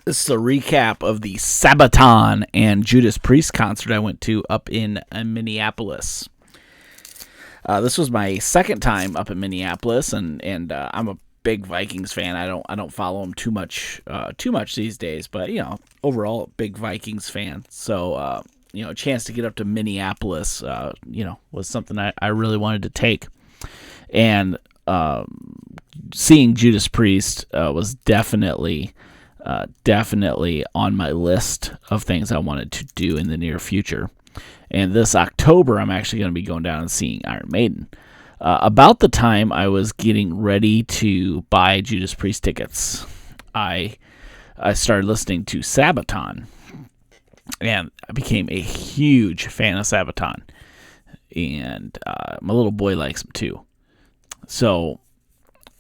This is a recap of the Sabaton and Judas Priest concert I went to up in Minneapolis. This was my second time up in Minneapolis, and I'm a big Vikings fan. I don't follow them too much these days, but overall big Vikings fan. So a chance to get up to Minneapolis, was something I really wanted to take, and seeing Judas Priest was definitely on my list of things I wanted to do in the near future. And this October, I'm actually going to be going down and seeing Iron Maiden. About the time I was getting ready to buy Judas Priest tickets, I started listening to Sabaton, and I became a huge fan of Sabaton. And my little boy likes them too. So,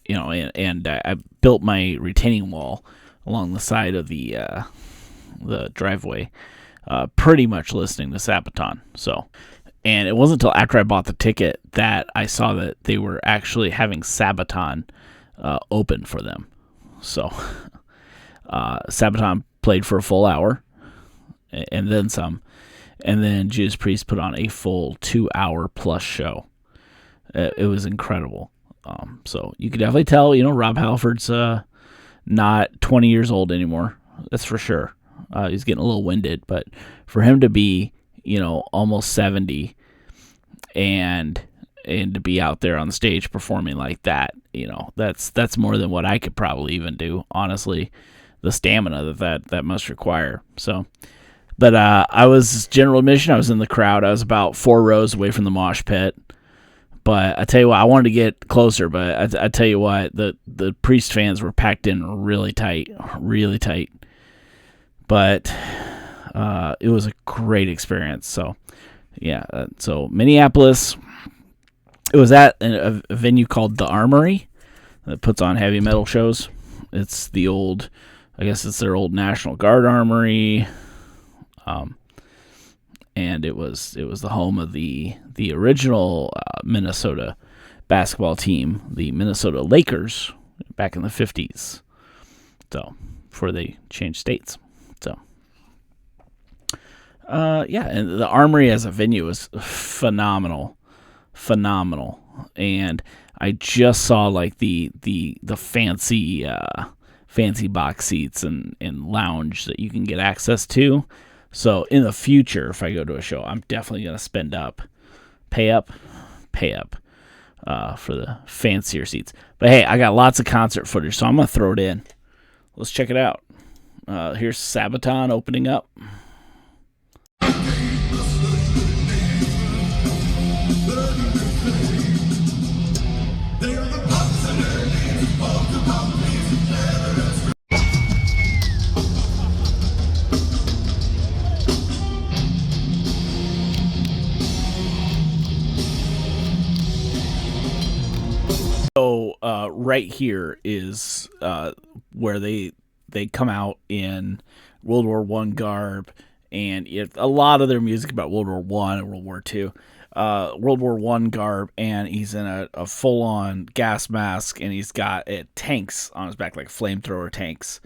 and I built my retaining wall along the side of the driveway, pretty much listening to Sabaton. So, and it wasn't until after I bought the ticket that I saw that they were actually having Sabaton open for them. So, Sabaton played for a full hour, and then some, and then Judas Priest put on a full 2-hour plus show. It was incredible. So you could definitely tell, Rob Halford's not 20 years old anymore. That's for sure. He's getting a little winded, but for him to be, almost 70 and to be out there on the stage performing like that, that's more than what I could probably even do, honestly, the stamina that must require. So, but I was general admission. I was in the crowd. I was about 4 rows away from the mosh pit. But I tell you what, I wanted to get closer, but I tell you what, the Priest fans were packed in really tight. But it was a great experience. So, yeah. So Minneapolis, it was at a venue called the Armory that puts on heavy metal shows. It's the old, I guess it's their old National Guard Armory. And it was the home of the original Minnesota basketball team, the Minnesota Lakers, back in the 50s. So, before they changed states. So, and the Armory as a venue was phenomenal. And I just saw like the fancy box seats and lounge that you can get access to. So in the future, if I go to a show, I'm definitely going to pay up for the fancier seats. But hey, I got lots of concert footage, so I'm going to throw it in. Let's check it out. Here's Sabaton opening up. So right here is where they come out in World War I garb, and a lot of their music about World War I and World War II. World War I garb, and he's in a full-on gas mask, and he's got tanks on his back, like flamethrower tanks.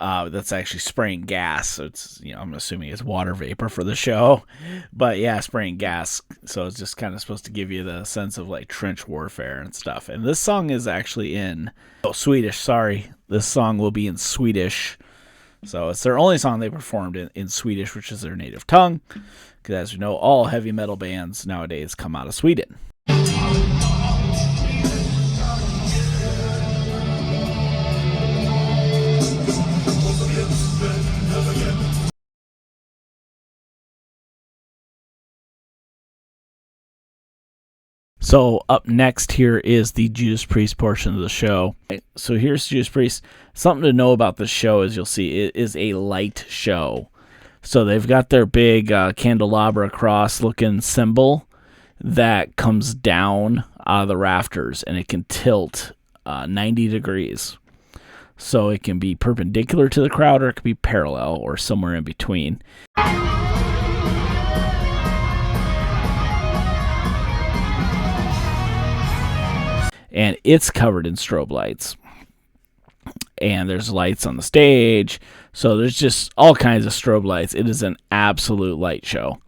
That's actually spraying gas. So it's, I'm assuming it's water vapor for the show, but yeah, spraying gas. So it's just kind of supposed to give you the sense of like trench warfare and stuff. And this song is actually in Swedish. Sorry, this song will be in Swedish. So it's their only song they performed in Swedish, which is their native tongue. Because as you know, all heavy metal bands nowadays come out of Sweden. So up next here is the Judas Priest portion of the show. So here's Judas Priest. Something to know about this show, as you'll see, it is a light show. So they've got their big candelabra cross looking symbol that comes down out of the rafters, and it can tilt 90 degrees. So it can be perpendicular to the crowd, or it can be parallel, or somewhere in between. And it's covered in strobe lights. And there's lights on the stage. So there's just all kinds of strobe lights. It is an absolute light show.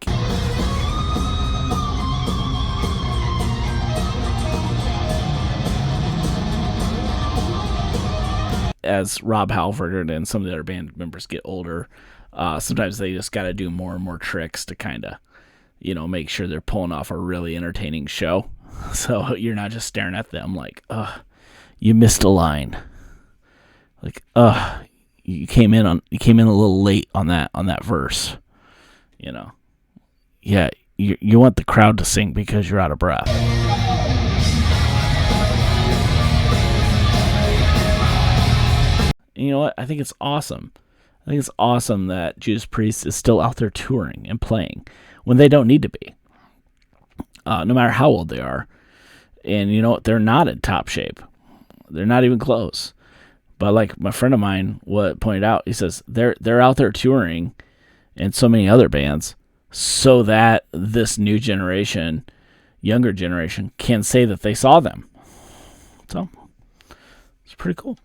As Rob Halford and some of the other band members get older, sometimes they just got to do more and more tricks to kind of, make sure they're pulling off a really entertaining show. So you're not just staring at them like, you missed a line. Like, you came in a little late on that verse. Yeah, you want the crowd to sing because you're out of breath. And you know what? I think it's awesome. I think it's awesome that Judas Priest is still out there touring and playing when they don't need to be. No matter how old they are. And you know what? They're not in top shape. They're not even close. But like my friend of mine pointed out, he says they're out there touring and so many other bands so that this new generation, younger generation, can say that they saw them. So it's pretty cool.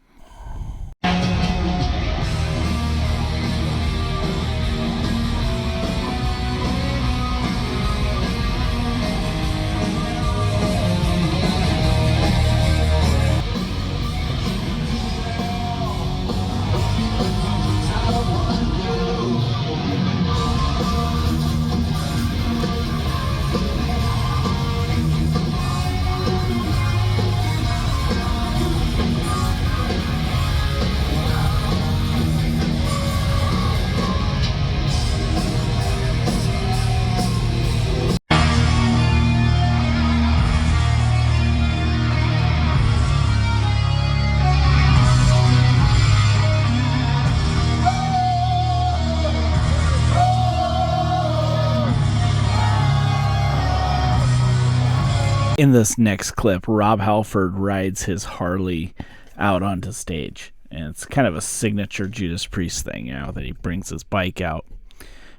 In this next clip, Rob Halford rides his Harley out onto stage. And it's kind of a signature Judas Priest thing, that he brings his bike out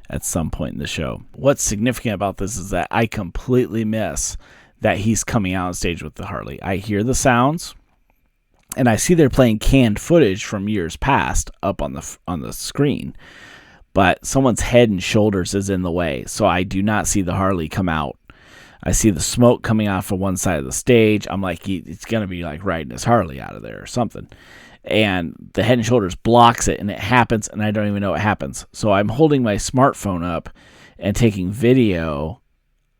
at some point in the show. What's significant about this is that I completely miss that he's coming out on stage with the Harley. I hear the sounds, and I see they're playing canned footage from years past up on the screen. But someone's head and shoulders is in the way, so I do not see the Harley come out. I see the smoke coming off of one side of the stage. I'm like, it's going to be like riding his Harley out of there or something. And the Head and Shoulders blocks it, and it happens, and I don't even know what happens. So I'm holding my smartphone up and taking video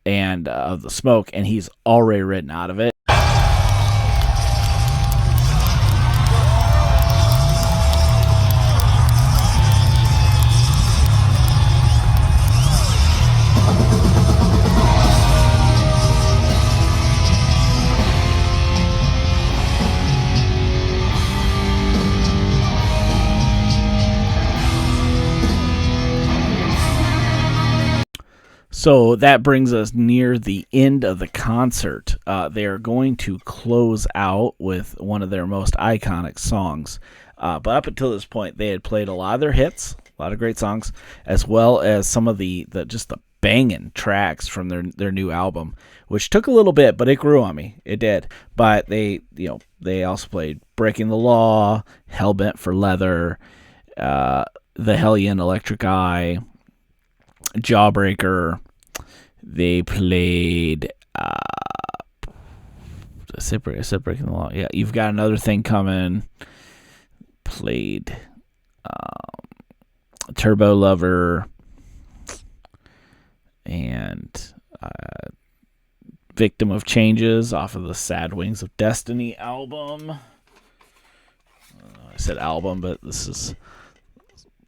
and of the smoke, and he's already ridden out of it. So that brings us near the end of the concert. They are going to close out with one of their most iconic songs. But up until this point, they had played a lot of their hits, a lot of great songs, as well as some of the banging tracks from their new album, which took a little bit, but it grew on me. It did. But they also played Breaking the Law, Hellbent for Leather, The Hellion Electric Eye, Jawbreaker. They played Breaking the Law. Yeah, You've Got Another Thing Coming. Played Turbo Lover and Victim of Changes off of the Sad Wings of Destiny album. I said album, but this is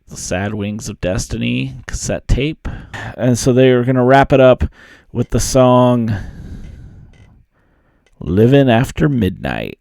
the Sad Wings of Destiny cassette tape. And so they are going to wrap it up with the song Living After Midnight.